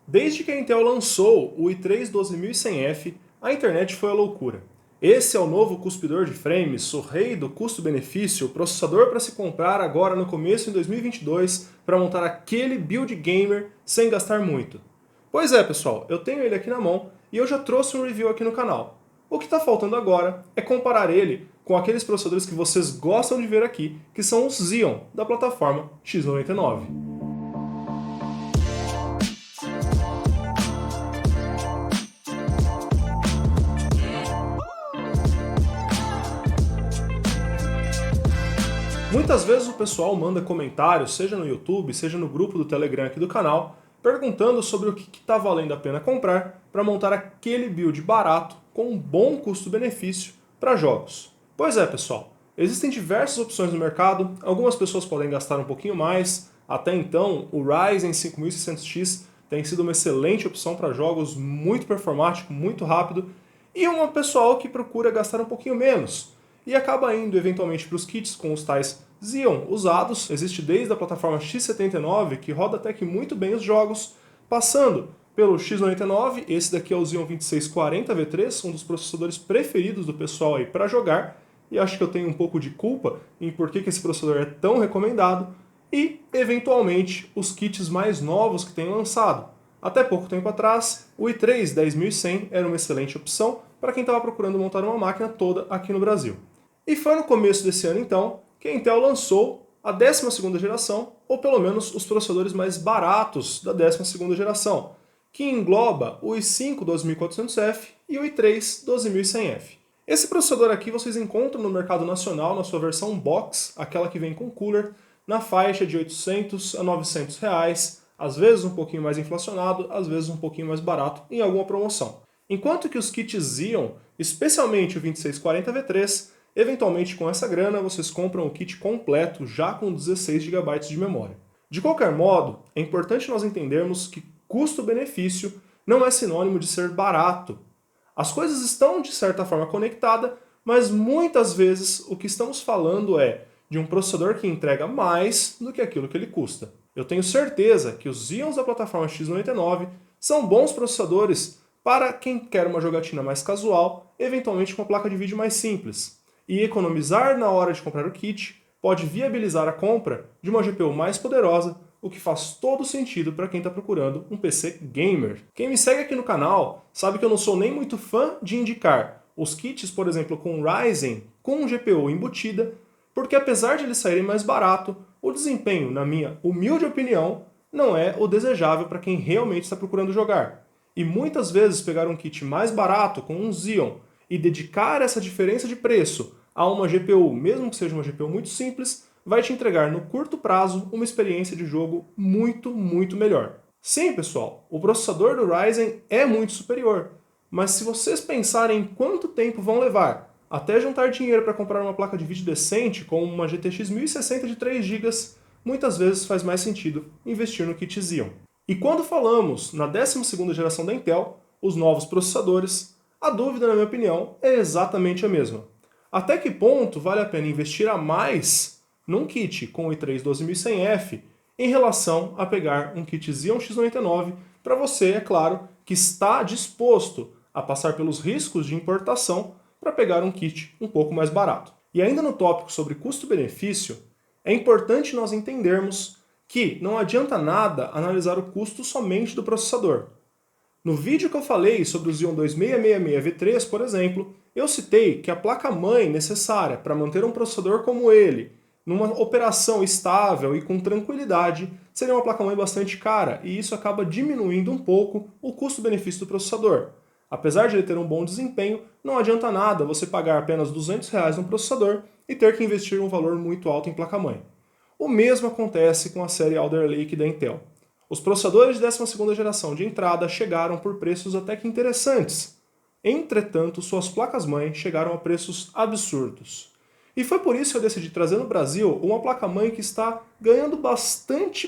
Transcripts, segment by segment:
Desde que a Intel lançou o i3 12100F, a internet foi a loucura. Esse é o novo cuspidor de frames, o rei do custo-benefício, o processador para se comprar agora no começo de 2022 para montar aquele build gamer sem gastar muito. Pois é, pessoal, eu tenho ele aqui na mão e eu já trouxe um review aqui no canal. O que está faltando agora é comparar ele com aqueles processadores que vocês gostam de ver aqui, que são os Xeon, da plataforma X99. Muitas vezes o pessoal manda comentários, seja no YouTube, seja no grupo do Telegram aqui do canal, perguntando sobre o que está valendo a pena comprar para montar aquele build barato com um bom custo-benefício para jogos. Pois é, pessoal, existem diversas opções no mercado, algumas pessoas podem gastar um pouquinho mais, até então o Ryzen 5600X tem sido uma excelente opção para jogos muito performático, muito rápido, e um pessoal que procura gastar um pouquinho menos, e acaba indo eventualmente para os kits com os tais Xeon usados. Existe desde a plataforma X79, que roda até que muito bem os jogos, passando pelo X99, esse daqui é o Xeon 2640V3, um dos processadores preferidos do pessoal aí para jogar, e acho que eu tenho um pouco de culpa em por que esse processador é tão recomendado, e eventualmente os kits mais novos que tem lançado. Até pouco tempo atrás, o i3 10100 era uma excelente opção para quem estava procurando montar uma máquina toda aqui no Brasil. E foi no começo desse ano, então, que a Intel lançou a 12ª geração, ou pelo menos os processadores mais baratos da 12ª geração, que engloba o i5 12400F e o i3 12100F. Esse processador aqui vocês encontram no mercado nacional na sua versão box, aquela que vem com cooler, na faixa de 800 a 900 reais, às vezes um pouquinho mais inflacionado, às vezes um pouquinho mais barato em alguma promoção. Enquanto que os kits Xeon, especialmente o 2640V3, eventualmente com essa grana vocês compram o kit completo já com 16 GB de memória. De qualquer modo, é importante nós entendermos que custo-benefício não é sinônimo de ser barato. As coisas estão de certa forma conectadas, mas muitas vezes o que estamos falando é de um processador que entrega mais do que aquilo que ele custa. Eu tenho certeza que os Xeons da plataforma X99 são bons processadores para quem quer uma jogatina mais casual, eventualmente com uma placa de vídeo mais simples. E economizar na hora de comprar o kit pode viabilizar a compra de uma GPU mais poderosa, o que faz todo sentido para quem está procurando um PC gamer. Quem me segue aqui no canal sabe que eu não sou nem muito fã de indicar os kits, por exemplo, com Ryzen com GPU embutida, porque apesar de eles saírem mais barato, o desempenho, na minha humilde opinião, não é o desejável para quem realmente está procurando jogar. E muitas vezes pegar um kit mais barato com um Xeon e dedicar essa diferença de preço a uma GPU, mesmo que seja uma GPU muito simples, vai te entregar no curto prazo uma experiência de jogo muito, muito melhor. Sim, pessoal, o processador do Ryzen é muito superior, mas se vocês pensarem em quanto tempo vão levar até juntar dinheiro para comprar uma placa de vídeo decente com uma GTX 1060 de 3 GB, muitas vezes faz mais sentido investir no kit Xeon. E quando falamos na 12ª geração da Intel, os novos processadores, a dúvida, na minha opinião, é exatamente a mesma. Até que ponto vale a pena investir a mais num kit com o i3 12100F em relação a pegar um kit Xeon X99 para você, é claro, que está disposto a passar pelos riscos de importação para pegar um kit um pouco mais barato. E ainda no tópico sobre custo-benefício, é importante nós entendermos que não adianta nada analisar o custo somente do processador. No vídeo que eu falei sobre o Xeon 2666V3, por exemplo, eu citei que a placa-mãe necessária para manter um processador como ele, numa operação estável e com tranquilidade, seria uma placa-mãe bastante cara, e isso acaba diminuindo um pouco o custo-benefício do processador. Apesar de ele ter um bom desempenho, não adianta nada você pagar apenas R$200 num processador e ter que investir um valor muito alto em placa-mãe. O mesmo acontece com a série Alder Lake da Intel. Os processadores de 12ª geração de entrada chegaram por preços até que interessantes. Entretanto, suas placas-mãe chegaram a preços absurdos. E foi por isso que eu decidi trazer no Brasil uma placa-mãe que está ganhando bastante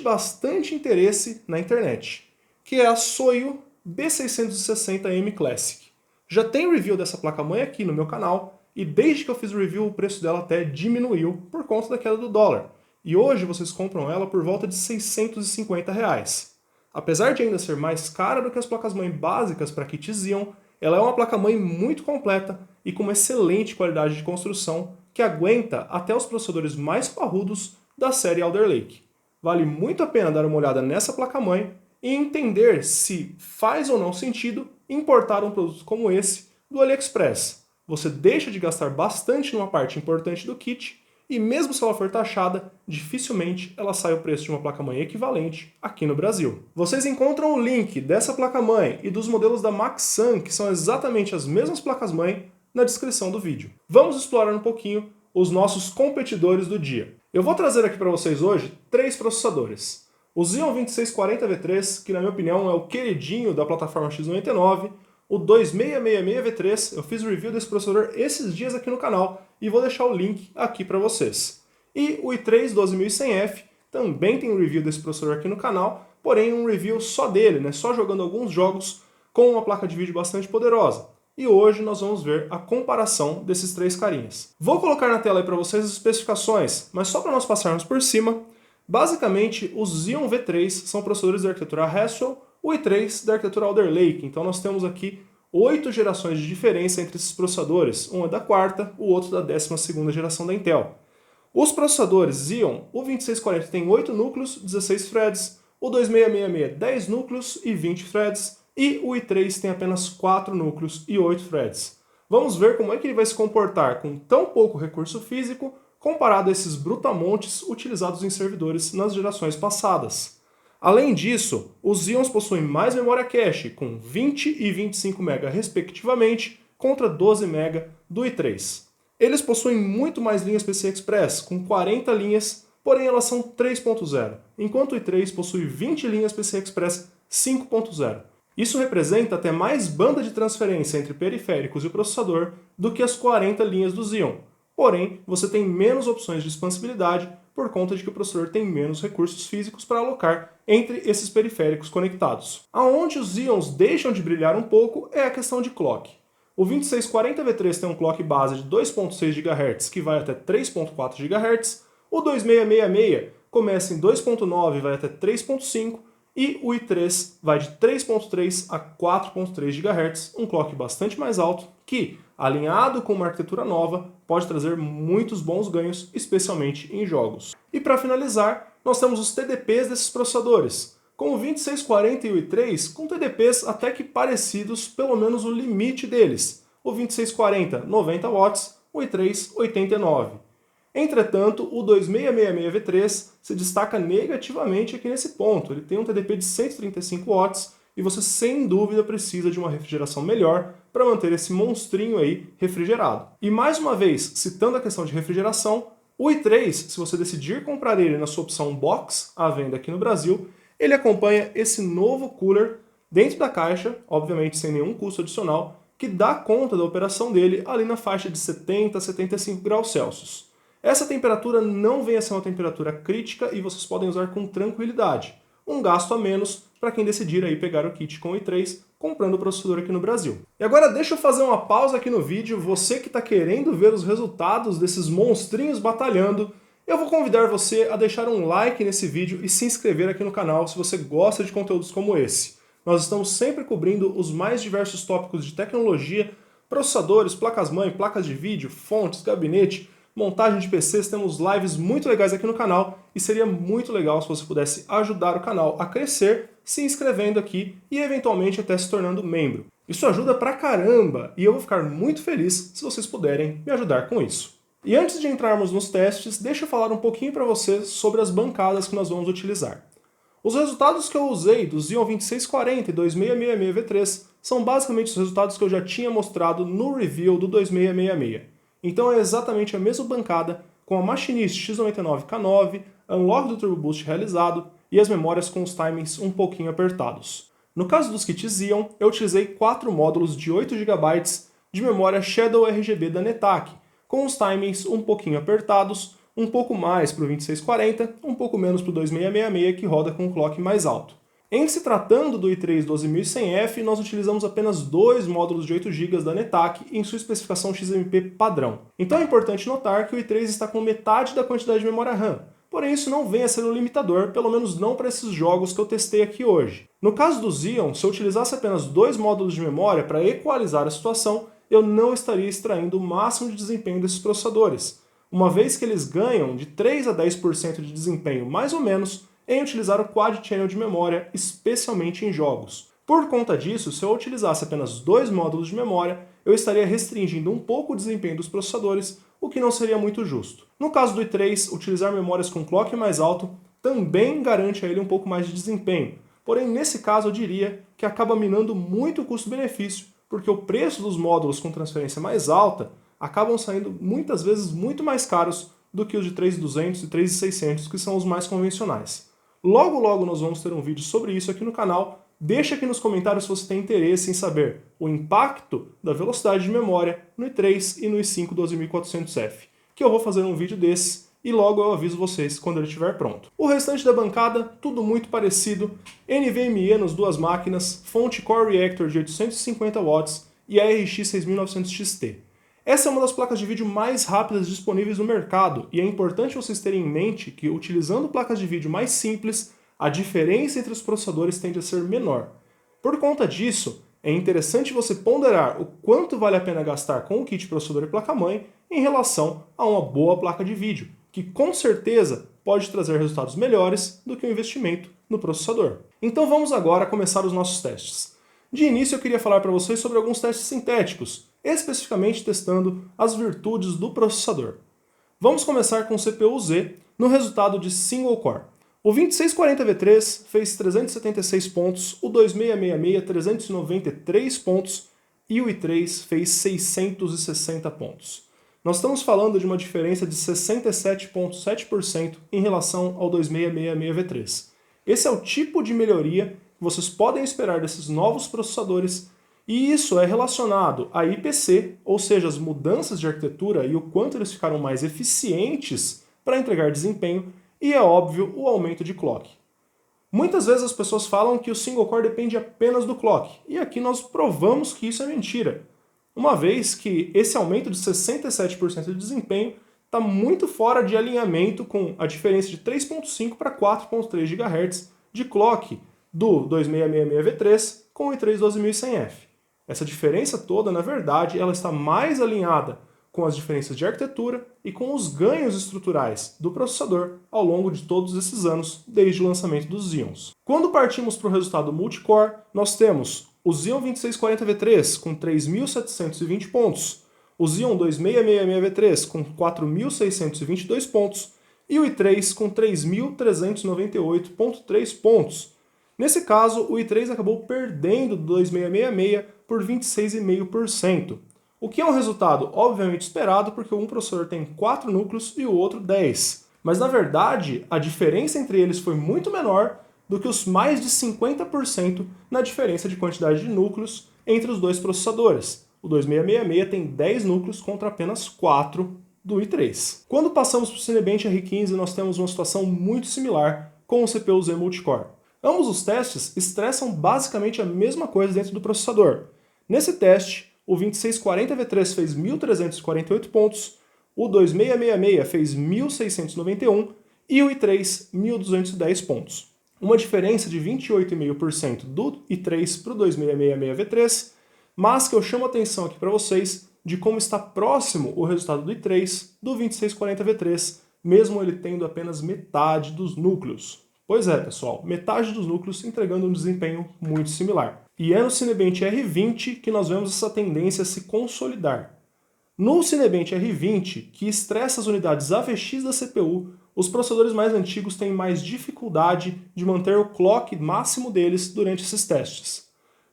interesse na internet, que é a Soyu B660M Classic. Já tem review dessa placa-mãe aqui no meu canal, e desde que eu fiz o review o preço dela até diminuiu por conta da queda do dólar. E hoje vocês compram ela por volta de R$650. Apesar de ainda ser mais cara do que as placas-mãe básicas para kit Xeon, ela é uma placa-mãe muito completa e com uma excelente qualidade de construção que aguenta até os processadores mais parrudos da série Alder Lake. Vale muito a pena dar uma olhada nessa placa-mãe e entender se faz ou não sentido importar um produto como esse do AliExpress. Você deixa de gastar bastante numa parte importante do kit e mesmo se ela for taxada, dificilmente ela sai o preço de uma placa-mãe equivalente aqui no Brasil. Vocês encontram o link dessa placa-mãe e dos modelos da Maxsun, que são exatamente as mesmas placas-mãe, na descrição do vídeo. Vamos explorar um pouquinho os nossos competidores do dia. Eu vou trazer aqui para vocês hoje 3 processadores. O Xeon 2640V3, que na minha opinião é o queridinho da plataforma X99, o 2666V3, eu fiz review desse processador esses dias aqui no canal e vou deixar o link aqui para vocês. E o i3 12100F, também tem um review desse processador aqui no canal, porém um review só dele, né? Só jogando alguns jogos com uma placa de vídeo bastante poderosa. E hoje nós vamos ver a comparação desses 3 carinhas. Vou colocar na tela aí para vocês as especificações, mas só para nós passarmos por cima, basicamente os Xeon V3 são processadores da arquitetura Haswell, o i3 da arquitetura Alder Lake. Então nós temos aqui 8 gerações de diferença entre esses processadores, um é da 4ª, o outro da 12ª geração da Intel. Os processadores Xeon, o 2640 tem 8 núcleos, 16 threads, o 2666 10 núcleos e 20 threads, e o i3 tem apenas 4 núcleos e 8 threads. Vamos ver como é que ele vai se comportar com tão pouco recurso físico comparado a esses brutamontes utilizados em servidores nas gerações passadas. Além disso, os Xeons possuem mais memória cache, com 20 e 25 MB respectivamente, contra 12 MB do i3. Eles possuem muito mais linhas PCI Express, com 40 linhas, porém elas são 3.0, enquanto o i3 possui 20 linhas PCI Express 5.0. Isso representa até mais banda de transferência entre periféricos e o processador do que as 40 linhas do Xeon. Porém, você tem menos opções de expansibilidade por conta de que o processador tem menos recursos físicos para alocar entre esses periféricos conectados. Aonde os Xeons deixam de brilhar um pouco é a questão de clock. O 2640V3 tem um clock base de 2.6 GHz que vai até 3.4 GHz, o 2666 começa em 2.9 e vai até 3.5 e o i3 vai de 3.3 a 4.3 GHz, um clock bastante mais alto que, alinhado com uma arquitetura nova, pode trazer muitos bons ganhos, especialmente em jogos. E para finalizar, nós temos os TDPs desses processadores, com o 2640 e o i3 com TDPs até que parecidos, pelo menos o limite deles. O 2640, 90 watts, o i3, 89. Entretanto, o 2666V3 se destaca negativamente aqui nesse ponto. Ele tem um TDP de 135 watts e você sem dúvida precisa de uma refrigeração melhor para manter esse monstrinho aí refrigerado. E mais uma vez, citando a questão de refrigeração, o i3, se você decidir comprar ele na sua opção Box, à venda aqui no Brasil, ele acompanha esse novo cooler dentro da caixa, obviamente sem nenhum custo adicional, que dá conta da operação dele ali na faixa de 70 a 75 graus Celsius. Essa temperatura não vem a ser uma temperatura crítica e vocês podem usar com tranquilidade. Um gasto a menos para quem decidir aí pegar o kit com o i3 comprando o processador aqui no Brasil. E agora deixa eu fazer uma pausa aqui no vídeo. Você que está querendo ver os resultados desses monstrinhos batalhando, eu vou convidar você a deixar um like nesse vídeo e se inscrever aqui no canal se você gosta de conteúdos como esse. Nós estamos sempre cobrindo os mais diversos tópicos de tecnologia, processadores, placas-mãe, placas de vídeo, fontes, gabinete, montagem de PCs, temos lives muito legais aqui no canal e seria muito legal se você pudesse ajudar o canal a crescer se inscrevendo aqui e eventualmente até se tornando membro. Isso ajuda pra caramba e eu vou ficar muito feliz se vocês puderem me ajudar com isso. E antes de entrarmos nos testes, deixa eu falar um pouquinho para vocês sobre as bancadas que nós vamos utilizar. Os resultados que eu usei do Xeon 2640 e 2666V3 são basicamente os resultados que eu já tinha mostrado no review do 2666. Então é exatamente a mesma bancada, com a Machinist X99K9, unlock do Turbo Boost realizado e as memórias com os timings um pouquinho apertados. No caso dos kits Xeon, eu utilizei 4 módulos de 8 GB de memória Shadow RGB da Netac, com os timings um pouquinho apertados, um pouco mais para o 2640, um pouco menos para o 2666 que roda com um clock mais alto. Em se tratando do i3 12100F, nós utilizamos apenas 2 módulos de 8 GB da Netac em sua especificação XMP padrão. Então é importante notar que o i3 está com metade da quantidade de memória RAM, porém isso não vem a ser um limitador, pelo menos não para esses jogos que eu testei aqui hoje. No caso do Xeon, se eu utilizasse apenas 2 módulos de memória para equalizar a situação, eu não estaria extraindo o máximo de desempenho desses processadores, uma vez que eles ganham de 3 a 10% de desempenho, mais ou menos, em utilizar o Quad Channel de memória, especialmente em jogos. Por conta disso, se eu utilizasse apenas 2 módulos de memória, eu estaria restringindo um pouco o desempenho dos processadores, o que não seria muito justo. No caso do i3, utilizar memórias com clock mais alto também garante a ele um pouco mais de desempenho, porém nesse caso eu diria que acaba minando muito o custo-benefício, porque o preço dos módulos com transferência mais alta acabam saindo muitas vezes muito mais caros do que os de 3200 e 3600, que são os mais convencionais. Logo logo nós vamos ter um vídeo sobre isso aqui no canal. Deixa aqui nos comentários se você tem interesse em saber o impacto da velocidade de memória no i3 e no i5 12400F, que eu vou fazer um vídeo desse e logo eu aviso vocês quando ele estiver pronto. O restante da bancada, tudo muito parecido, NVMe nas duas máquinas, fonte Core Reactor de 850 watts e a RX 6900 XT. Essa é uma das placas de vídeo mais rápidas disponíveis no mercado e é importante vocês terem em mente que utilizando placas de vídeo mais simples, a diferença entre os processadores tende a ser menor. Por conta disso, é interessante você ponderar o quanto vale a pena gastar com o kit processador e placa-mãe em relação a uma boa placa de vídeo, que com certeza pode trazer resultados melhores do que o investimento no processador. Então vamos agora começar os nossos testes. De início eu queria falar para vocês sobre alguns testes sintéticos, especificamente testando as virtudes do processador. Vamos começar com o CPU-Z no resultado de single core. O 2640V3 fez 376 pontos, o 2666 393 pontos e o i3 fez 660 pontos. Nós estamos falando de uma diferença de 67,7% em relação ao 2666V3. Esse é o tipo de melhoria que vocês podem esperar desses novos processadores e isso é relacionado a IPC, ou seja, as mudanças de arquitetura e o quanto eles ficaram mais eficientes para entregar desempenho, e é óbvio o aumento de clock. Muitas vezes as pessoas falam que o single core depende apenas do clock, e aqui nós provamos que isso é mentira, uma vez que esse aumento de 67% de desempenho está muito fora de alinhamento com a diferença de 3.5 para 4.3 GHz de clock do 2666V3 com o i3 12100F. Essa diferença toda, na verdade, ela está mais alinhada com as diferenças de arquitetura e com os ganhos estruturais do processador ao longo de todos esses anos, desde o lançamento dos Xeons. Quando partimos para o resultado multicore, nós temos o Xeon 2640V3 com 3.720 pontos, o Xeon 2666V3 com 4.622 pontos e o i3 com 3.398,3 pontos. Nesse caso, o i3 acabou perdendo do 2666 por 26,5%, o que é um resultado obviamente esperado porque um processador tem 4 núcleos e o outro 10. Mas na verdade, a diferença entre eles foi muito menor do que os mais de 50% na diferença de quantidade de núcleos entre os dois processadores. O 2666 tem 10 núcleos contra apenas 4 do i3. Quando passamos para o Cinebench R15, nós temos uma situação muito similar com o CPU-Z multicore. Ambos os testes estressam basicamente a mesma coisa dentro do processador. Nesse teste, o 2640V3 fez 1.348 pontos, o 2666 fez 1.691 e o i3 1.210 pontos. Uma diferença de 28,5% do i3 para o 2666V3, mas que eu chamo a atenção aqui para vocês de como está próximo o resultado do i3 do 2640V3, mesmo ele tendo apenas metade dos núcleos. Pois é, pessoal, metade dos núcleos entregando um desempenho muito similar. E é no Cinebench R20 que nós vemos essa tendência a se consolidar. No Cinebench R20, que estressa as unidades AVX da CPU, os processadores mais antigos têm mais dificuldade de manter o clock máximo deles durante esses testes.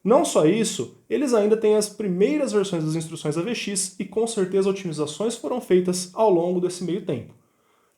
Não só isso, eles ainda têm as primeiras versões das instruções AVX e com certeza otimizações foram feitas ao longo desse meio tempo.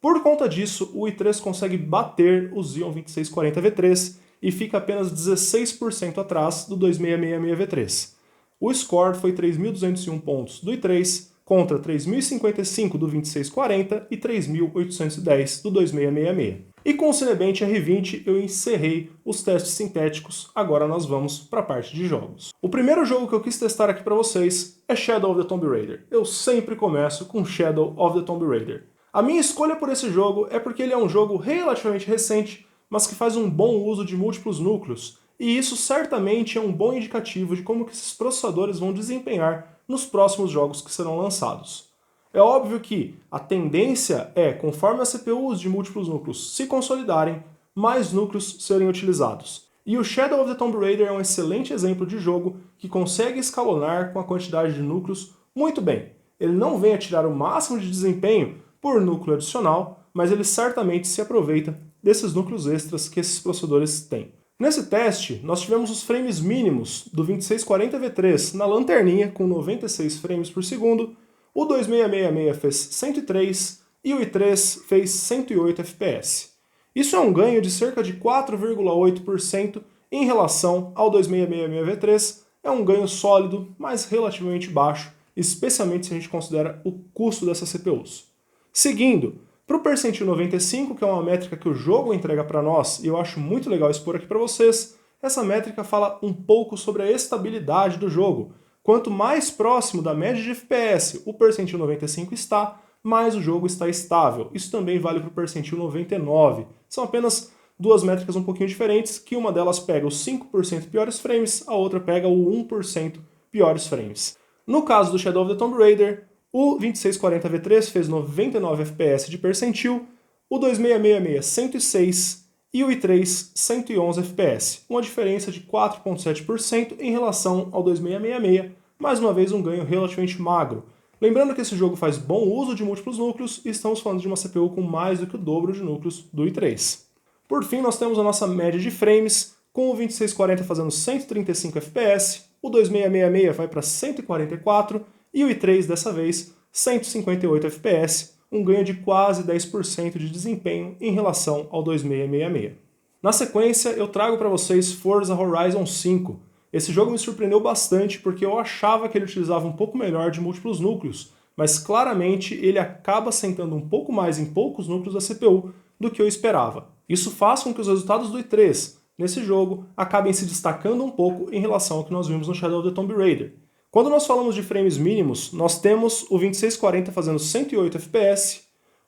Por conta disso, o i3 consegue bater o Xeon 2640V3 e fica apenas 16% atrás do 2666V3. O score foi 3.201 pontos do i3 contra 3.055 do 2640 e 3.810 do 2666. E com o Cinebench R20 eu encerrei os testes sintéticos, agora nós vamos para a parte de jogos. O primeiro jogo que eu quis testar aqui para vocês é Shadow of the Tomb Raider. Eu sempre começo com Shadow of the Tomb Raider. A minha escolha por esse jogo é porque ele é um jogo relativamente recente, mas que faz um bom uso de múltiplos núcleos, e isso certamente é um bom indicativo de como que esses processadores vão desempenhar nos próximos jogos que serão lançados. É óbvio que a tendência é, conforme as CPUs de múltiplos núcleos se consolidarem, mais núcleos serem utilizados. E o Shadow of the Tomb Raider é um excelente exemplo de jogo que consegue escalonar com a quantidade de núcleos muito bem. Ele não vem a tirar o máximo de desempenho por núcleo adicional, mas ele certamente se aproveita desses núcleos extras que esses processadores têm. Nesse teste, nós tivemos os frames mínimos do 2640V3 na lanterninha com 96 frames por segundo, o 2666 fez 103 e o i3 fez 108 FPS. Isso é um ganho de cerca de 4,8% em relação ao 2666V3, é um ganho sólido, mas relativamente baixo, especialmente se a gente considera o custo dessas CPUs. Seguindo, para o percentil 95, que é uma métrica que o jogo entrega para nós, e eu acho muito legal expor aqui para vocês, essa métrica fala um pouco sobre a estabilidade do jogo. Quanto mais próximo da média de FPS o percentil 95 está, mais o jogo está estável. Isso também vale para o percentil 99. São apenas duas métricas um pouquinho diferentes, que uma delas pega os 5% piores frames, a outra pega o 1% piores frames. No caso do Shadow of the Tomb Raider, o 2640V3 fez 99 FPS de percentil, o 2666 106 e o i3 111 FPS, uma diferença de 4,7% em relação ao 2666, mais uma vez um ganho relativamente magro. Lembrando que esse jogo faz bom uso de múltiplos núcleos e estamos falando de uma CPU com mais do que o dobro de núcleos do i3. Por fim, nós temos a nossa média de frames, com o 2640 fazendo 135 FPS, o 2666 vai para 144 e o i3 dessa vez 158 FPS, um ganho de quase 10% de desempenho em relação ao 2666. Na sequência, eu trago para vocês Forza Horizon 5. Esse jogo me surpreendeu bastante porque eu achava que ele utilizava um pouco melhor de múltiplos núcleos, mas claramente ele acaba sentando um pouco mais em poucos núcleos da CPU do que eu esperava. Isso faz com que os resultados do i3 nesse jogo acabem se destacando um pouco em relação ao que nós vimos no Shadow of the Tomb Raider. Quando nós falamos de frames mínimos, nós temos o 2640 fazendo 108 FPS,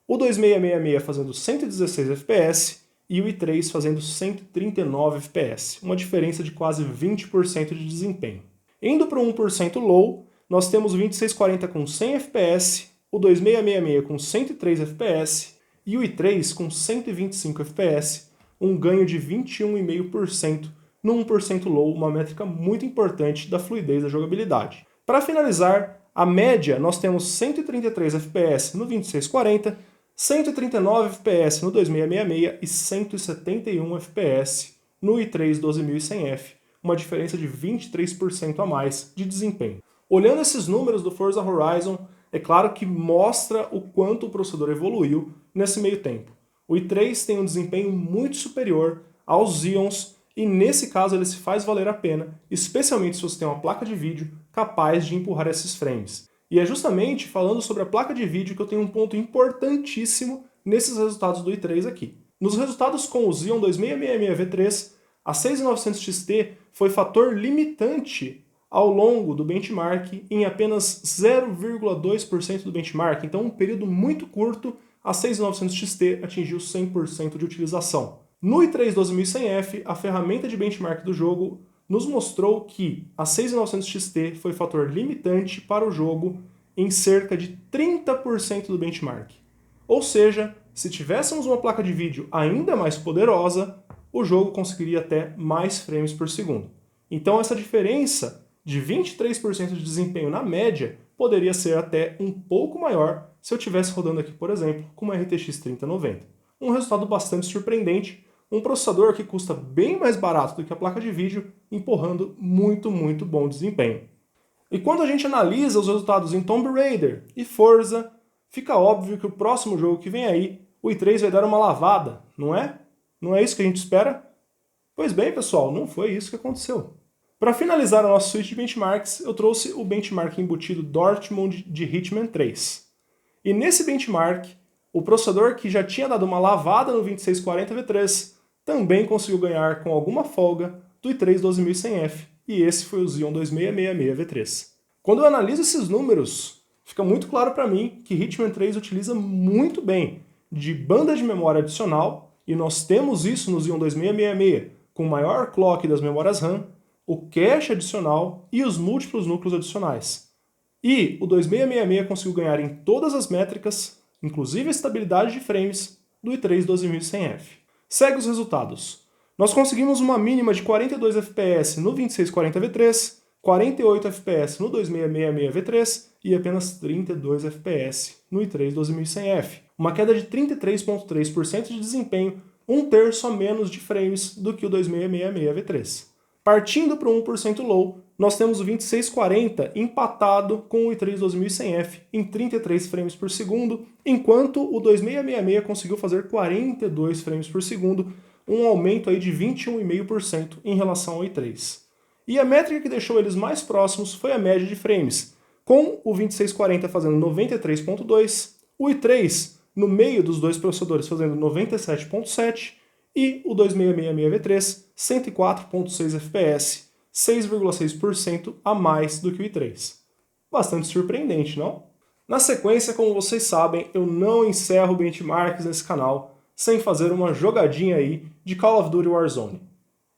o 2666 fazendo 116 FPS e o i3 fazendo 139 FPS, uma diferença de quase 20% de desempenho. Indo para o 1% low, nós temos o 2640 com 100 FPS, o 2666 com 103 FPS e o i3 com 125 FPS, um ganho de 21,5% no 1% low, uma métrica muito importante da fluidez da jogabilidade. Para finalizar, a média nós temos 133 FPS no 2640, 139 FPS no 2666 e 171 FPS no i3 12100F, uma diferença de 23% a mais de desempenho. Olhando esses números do Forza Horizon, é claro que mostra o quanto o processador evoluiu nesse meio tempo. O i3 tem um desempenho muito superior aos Xeons e nesse caso ele se faz valer a pena, especialmente se você tem uma placa de vídeo capaz de empurrar esses frames. E é justamente falando sobre a placa de vídeo que eu tenho um ponto importantíssimo nesses resultados do i3 aqui. Nos resultados com o Xeon 2666V3, a 6900 XT foi fator limitante ao longo do benchmark em apenas 0,2% do benchmark, então um período muito curto, a 6900 XT atingiu 100% de utilização. No i3 12100F, a ferramenta de benchmark do jogo nos mostrou que a 6900 XT foi fator limitante para o jogo em cerca de 30% do benchmark. Ou seja, se tivéssemos uma placa de vídeo ainda mais poderosa, o jogo conseguiria até mais frames por segundo. Então essa diferença de 23% de desempenho na média poderia ser até um pouco maior se eu estivesse rodando aqui, por exemplo, com uma RTX 3090. Um resultado bastante surpreendente, um processador que custa bem mais barato do que a placa de vídeo, empurrando muito bom desempenho. E quando a gente analisa os resultados em Tomb Raider e Forza, fica óbvio que o próximo jogo que vem aí, o i3 vai dar uma lavada, não é? Não é isso que a gente espera? Pois bem, pessoal, não foi isso que aconteceu. Para finalizar a nossa suite de benchmarks, eu trouxe o benchmark embutido Dortmund de Hitman 3. E nesse benchmark, o processador que já tinha dado uma lavada no 2640V3 também conseguiu ganhar com alguma folga do i3 12100F, e esse foi o Xeon 2666V3. Quando eu analiso esses números, fica muito claro para mim que Hitman 3 utiliza muito bem de banda de memória adicional, e nós temos isso no Xeon 2666, com o maior clock das memórias RAM, o cache adicional e os múltiplos núcleos adicionais. E o 2666 conseguiu ganhar em todas as métricas, inclusive a estabilidade de frames, do i3 12100F. Segue os resultados. Nós conseguimos uma mínima de 42 FPS no 2640V3, 48 FPS no 2666V3 e apenas 32 FPS no i3 12100F. Uma queda de 33,3% de desempenho, um terço a menos de frames do que o 2666V3. Partindo para o 1% low, nós temos o 2640 empatado com o i3 12100F em 33 frames por segundo, enquanto o 2666 conseguiu fazer 42 frames por segundo, um aumento aí de 21,5% em relação ao i3. E a métrica que deixou eles mais próximos foi a média de frames, com o 2640 fazendo 93,2, o i3 no meio dos dois processadores fazendo 97,7 e o 2666V3 104,6 FPS, 6,6% a mais do que o i3. Bastante surpreendente, não? Na sequência, como vocês sabem, eu não encerro benchmarks nesse canal sem fazer uma jogadinha aí de Call of Duty Warzone.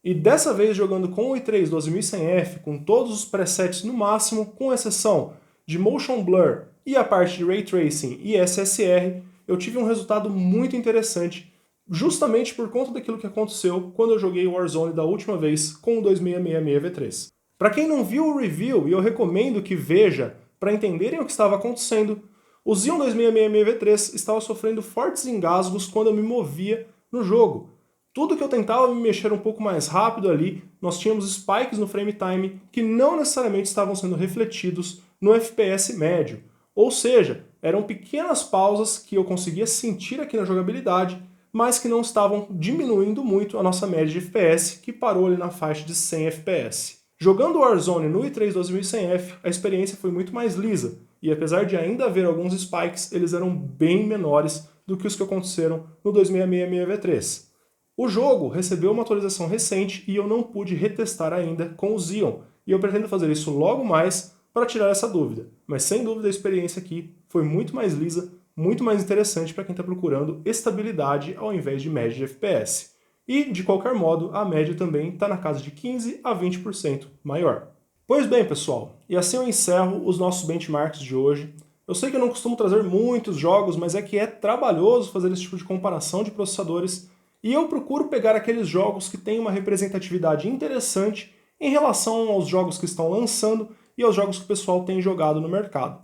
E dessa vez jogando com o i3 12100F, com todos os presets no máximo, com exceção de Motion Blur e a parte de Ray Tracing e SSR, eu tive um resultado muito interessante, justamente por conta daquilo que aconteceu quando eu joguei o Warzone da última vez com o 2666V3. Para quem não viu o review, e eu recomendo que veja para entenderem o que estava acontecendo, o Xeon 2666V3 estava sofrendo fortes engasgos quando eu me movia no jogo. Tudo que eu tentava me mexer um pouco mais rápido ali, nós tínhamos spikes no frame time que não necessariamente estavam sendo refletidos no FPS médio. Ou seja, eram pequenas pausas que eu conseguia sentir aqui na jogabilidade, mas que não estavam diminuindo muito a nossa média de FPS, que parou ali na faixa de 100 FPS. Jogando Warzone no i3 12100F, a experiência foi muito mais lisa, e apesar de ainda haver alguns spikes, eles eram bem menores do que os que aconteceram no 2666V3. O jogo recebeu uma atualização recente e eu não pude retestar ainda com o Xeon, e eu pretendo fazer isso logo mais para tirar essa dúvida. Mas sem dúvida a experiência aqui foi muito mais lisa, muito mais interessante para quem está procurando estabilidade ao invés de média de FPS. E, de qualquer modo, a média também está na casa de 15 a 20% maior. Pois bem, pessoal, e assim eu encerro os nossos benchmarks de hoje. Eu sei que eu não costumo trazer muitos jogos, mas é que é trabalhoso fazer esse tipo de comparação de processadores, e eu procuro pegar aqueles jogos que têm uma representatividade interessante em relação aos jogos que estão lançando e aos jogos que o pessoal tem jogado no mercado.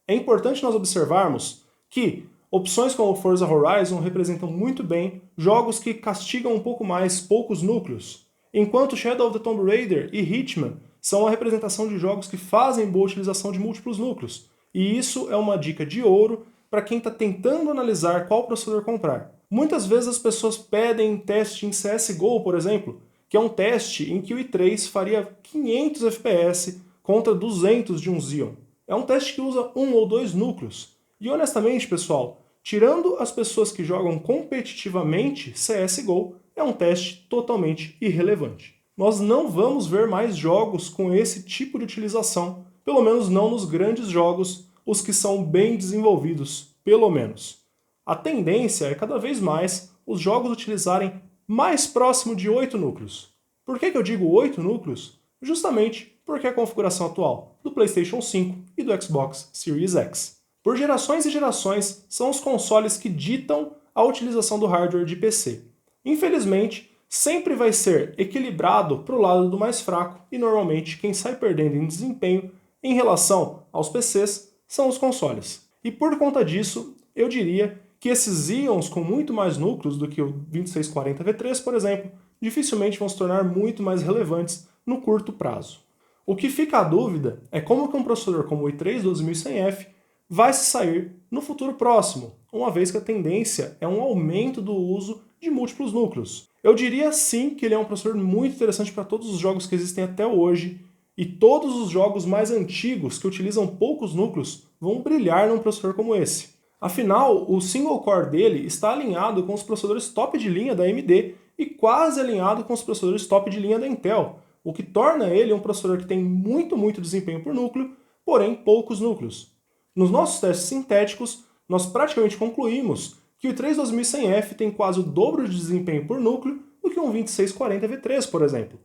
É importante nós observarmos que opções como Forza Horizon representam muito bem jogos que castigam um pouco mais poucos núcleos, enquanto Shadow of the Tomb Raider e Hitman são a representação de jogos que fazem boa utilização de múltiplos núcleos. E isso é uma dica de ouro para quem está tentando analisar qual processador comprar. Muitas vezes as pessoas pedem teste em CSGO, por exemplo, que é um teste em que o i3 faria 500 FPS contra 200 de um Xeon. É um teste que usa 1 ou 2 núcleos. E honestamente, pessoal, tirando as pessoas que jogam competitivamente CSGO, é um teste totalmente irrelevante. Nós não vamos ver mais jogos com esse tipo de utilização, pelo menos não nos grandes jogos, os que são bem desenvolvidos, pelo menos. A tendência é cada vez mais os jogos utilizarem mais próximo de 8 núcleos. Por que eu digo 8 núcleos? Justamente porque é a configuração atual do PlayStation 5 e do Xbox Series X. Por gerações e gerações, são os consoles que ditam a utilização do hardware de PC. Infelizmente, sempre vai ser equilibrado para o lado do mais fraco e normalmente quem sai perdendo em desempenho em relação aos PCs são os consoles. E por conta disso, eu diria que esses Xeons com muito mais núcleos do que o 2640V3, por exemplo, dificilmente vão se tornar muito mais relevantes no curto prazo. O que fica a dúvida é como que um processador como o i3 12100F vai se sair no futuro próximo, uma vez que a tendência é um aumento do uso de múltiplos núcleos. Eu diria sim que ele é um processador muito interessante para todos os jogos que existem até hoje, e todos os jogos mais antigos que utilizam poucos núcleos vão brilhar num processador como esse. Afinal, o single core dele está alinhado com os processadores top de linha da AMD e quase alinhado com os processadores top de linha da Intel, o que torna ele um processador que tem muito desempenho por núcleo, porém poucos núcleos. Nos nossos testes sintéticos, nós praticamente concluímos que o i3 2100F tem quase o dobro de desempenho por núcleo do que um 2640 V3, por exemplo.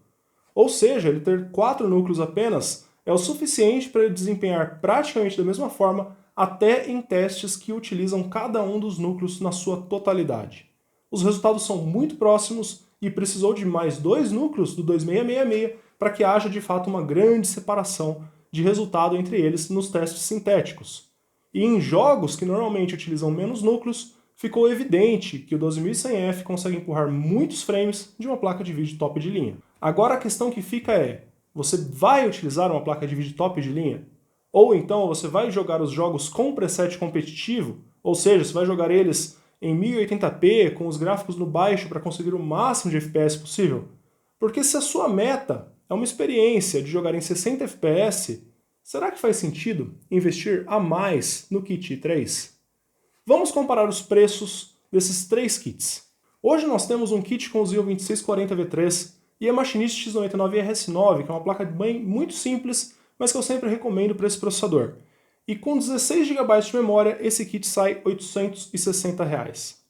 Ou seja, ele ter 4 núcleos apenas é o suficiente para ele desempenhar praticamente da mesma forma até em testes que utilizam cada um dos núcleos na sua totalidade. Os resultados são muito próximos e precisou de mais 2 núcleos do 2666 para que haja de fato uma grande separação de resultado entre eles nos testes sintéticos. E em jogos que normalmente utilizam menos núcleos, ficou evidente que o 12100F consegue empurrar muitos frames de uma placa de vídeo top de linha. Agora a questão que fica é, você vai utilizar uma placa de vídeo top de linha? Ou então você vai jogar os jogos com preset competitivo, ou seja, você vai jogar eles em 1080p, com os gráficos no baixo para conseguir o máximo de FPS possível? Porque se a sua meta é uma experiência de jogar em 60 FPS, será que faz sentido investir a mais no kit i3? Vamos comparar os preços desses 3 kits. Hoje nós temos um kit com o Xeon 2640 V3 e a Machinist X99RS9, que é uma placa de mãe muito simples, mas que eu sempre recomendo para esse processador. E com 16 GB de memória, esse kit sai R$ 860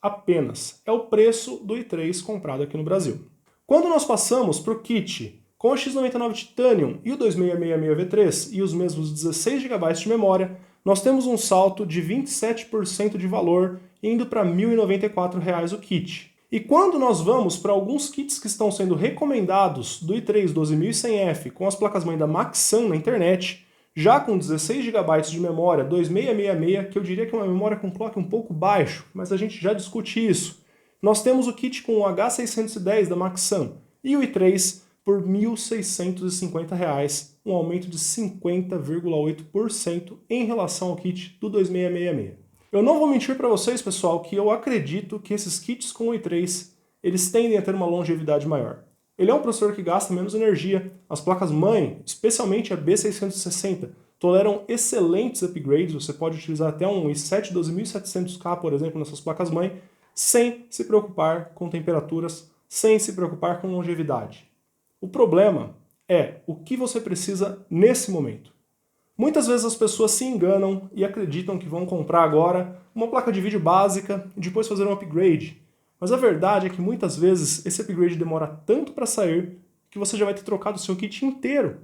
apenas. É o preço do i3 comprado aqui no Brasil. Quando nós passamos para o kit com a X99 Titanium e o 2666 V3 e os mesmos 16 GB de memória, nós temos um salto de 27% de valor, indo para R$ 1.094 o kit. E quando nós vamos para alguns kits que estão sendo recomendados do i3 12100F com as placas-mãe da Maxam na internet, já com 16 GB de memória 2666, que eu diria que é uma memória com clock um pouco baixo, mas a gente já discute isso. Nós temos o kit com o H610 da Maxam e o i3 por R$ 1.650, um aumento de 50,8% em relação ao kit do 2666. Eu não vou mentir para vocês, pessoal, que eu acredito que esses kits com o i3 eles tendem a ter uma longevidade maior. Ele é um processador que gasta menos energia, as placas-mãe, especialmente a B660, toleram excelentes upgrades, você pode utilizar até um i7 12700K, por exemplo, nessas placas-mãe, sem se preocupar com temperaturas, sem se preocupar com longevidade. O problema é o que você precisa nesse momento. Muitas vezes as pessoas se enganam e acreditam que vão comprar agora uma placa de vídeo básica e depois fazer um upgrade. Mas a verdade é que muitas vezes esse upgrade demora tanto para sair que você já vai ter trocado o seu kit inteiro.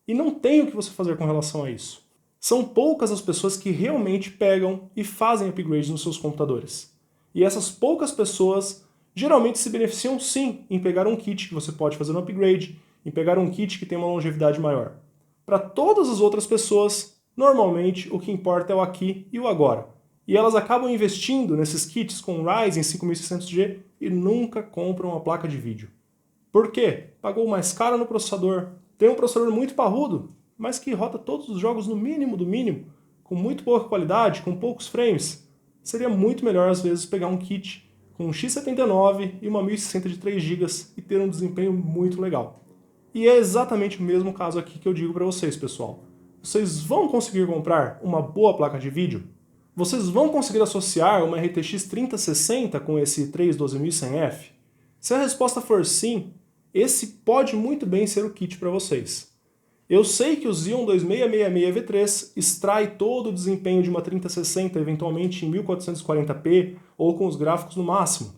E não tem o que você fazer com relação a isso. São poucas as pessoas que realmente pegam e fazem upgrades nos seus computadores. E essas poucas pessoas geralmente se beneficiam sim em pegar um kit que você pode fazer um upgrade, em pegar um kit que tem uma longevidade maior. Para todas as outras pessoas, normalmente o que importa é o aqui e o agora. E elas acabam investindo nesses kits com Ryzen 5600G e nunca compram uma placa de vídeo. Por quê? Pagou mais caro no processador, tem um processador muito parrudo, mas que roda todos os jogos no mínimo do mínimo, com muito pouca qualidade, com poucos frames. Seria muito melhor às vezes pegar um kit com um X79 e uma 1060 de 3 GB e ter um desempenho muito legal. E é exatamente o mesmo caso aqui que eu digo para vocês, pessoal. Vocês vão conseguir comprar uma boa placa de vídeo? Vocês vão conseguir associar uma RTX 3060 com esse i3 12100F? Se a resposta for sim, esse pode muito bem ser o kit para vocês. Eu sei que o Xeon 2666 V3 extrai todo o desempenho de uma 3060, eventualmente em 1440p ou com os gráficos no máximo.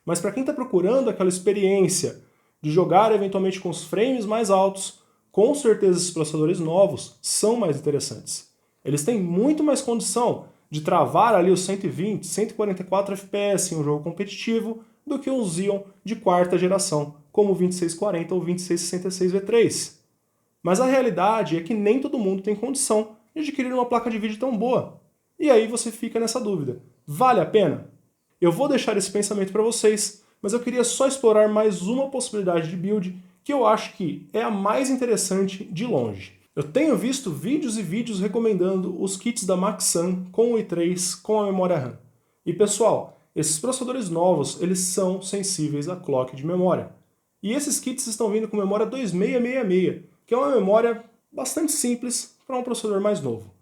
Mas para quem está procurando aquela experiência de jogar eventualmente com os frames mais altos, com certeza esses processadores novos são mais interessantes. Eles têm muito mais condição de travar ali os 120, 144 FPS em um jogo competitivo do que um Xeon de quarta geração, como o 2640 ou 2666 V3. Mas a realidade é que nem todo mundo tem condição de adquirir uma placa de vídeo tão boa. E aí você fica nessa dúvida. Vale a pena? Eu vou deixar esse pensamento para vocês, mas eu queria só explorar mais uma possibilidade de build que eu acho que é a mais interessante de longe. Eu tenho visto vídeos e vídeos recomendando os kits da Maxam com o i3 com a memória RAM. E pessoal, esses processadores novos, eles são sensíveis a clock de memória. E esses kits estão vindo com memória 2666, que é uma memória bastante simples para um processador mais novo.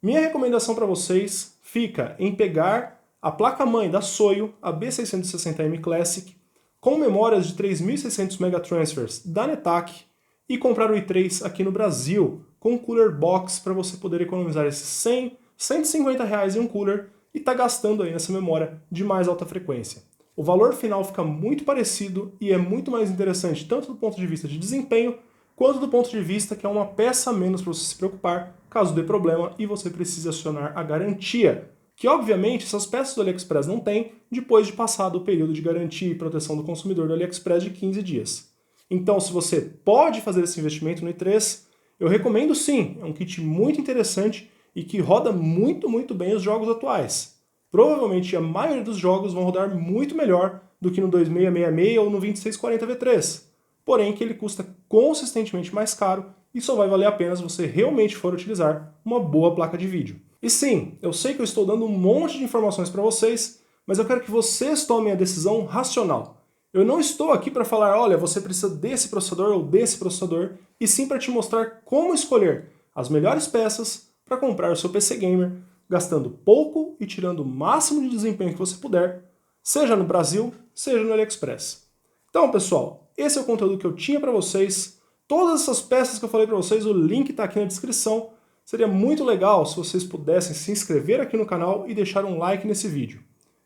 Minha recomendação para vocês fica em pegar a placa-mãe da Soio, a B660M Classic, com memórias de 3.600 MT da Netac e comprar o i3 aqui no Brasil, com Cooler Box para você poder economizar esses 100 R$ 150 em um cooler e está gastando aí nessa memória de mais alta frequência. O valor final fica muito parecido e é muito mais interessante tanto do ponto de vista de desempenho quanto do ponto de vista que é uma peça a menos para você se preocupar caso dê problema e você precise acionar a garantia, que obviamente essas peças do AliExpress não têm depois de passado o período de garantia e proteção do consumidor do AliExpress de 15 dias. Então, se você pode fazer esse investimento no i3, eu recomendo sim, é um kit muito interessante e que roda muito bem os jogos atuais. Provavelmente a maioria dos jogos vão rodar muito melhor do que no 2666 ou no 2640V3, porém que ele custa consistentemente mais caro e só vai valer a pena se você realmente for utilizar uma boa placa de vídeo. E sim, eu sei que eu estou dando um monte de informações para vocês, mas eu quero que vocês tomem a decisão racional. Eu não estou aqui para falar, olha, você precisa desse processador ou desse processador, e sim para te mostrar como escolher as melhores peças para comprar o seu PC Gamer, gastando pouco e tirando o máximo de desempenho que você puder, seja no Brasil, seja no AliExpress. Então, pessoal, esse é o conteúdo que eu tinha para vocês. Todas essas peças que eu falei para vocês, o link está aqui na descrição. Seria muito legal se vocês pudessem se inscrever aqui no canal e deixar um like nesse vídeo.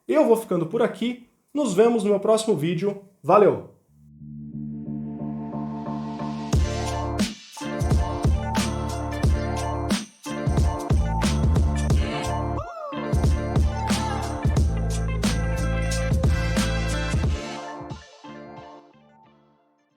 Eu vou ficando por aqui, nos vemos no meu próximo vídeo. Valeu!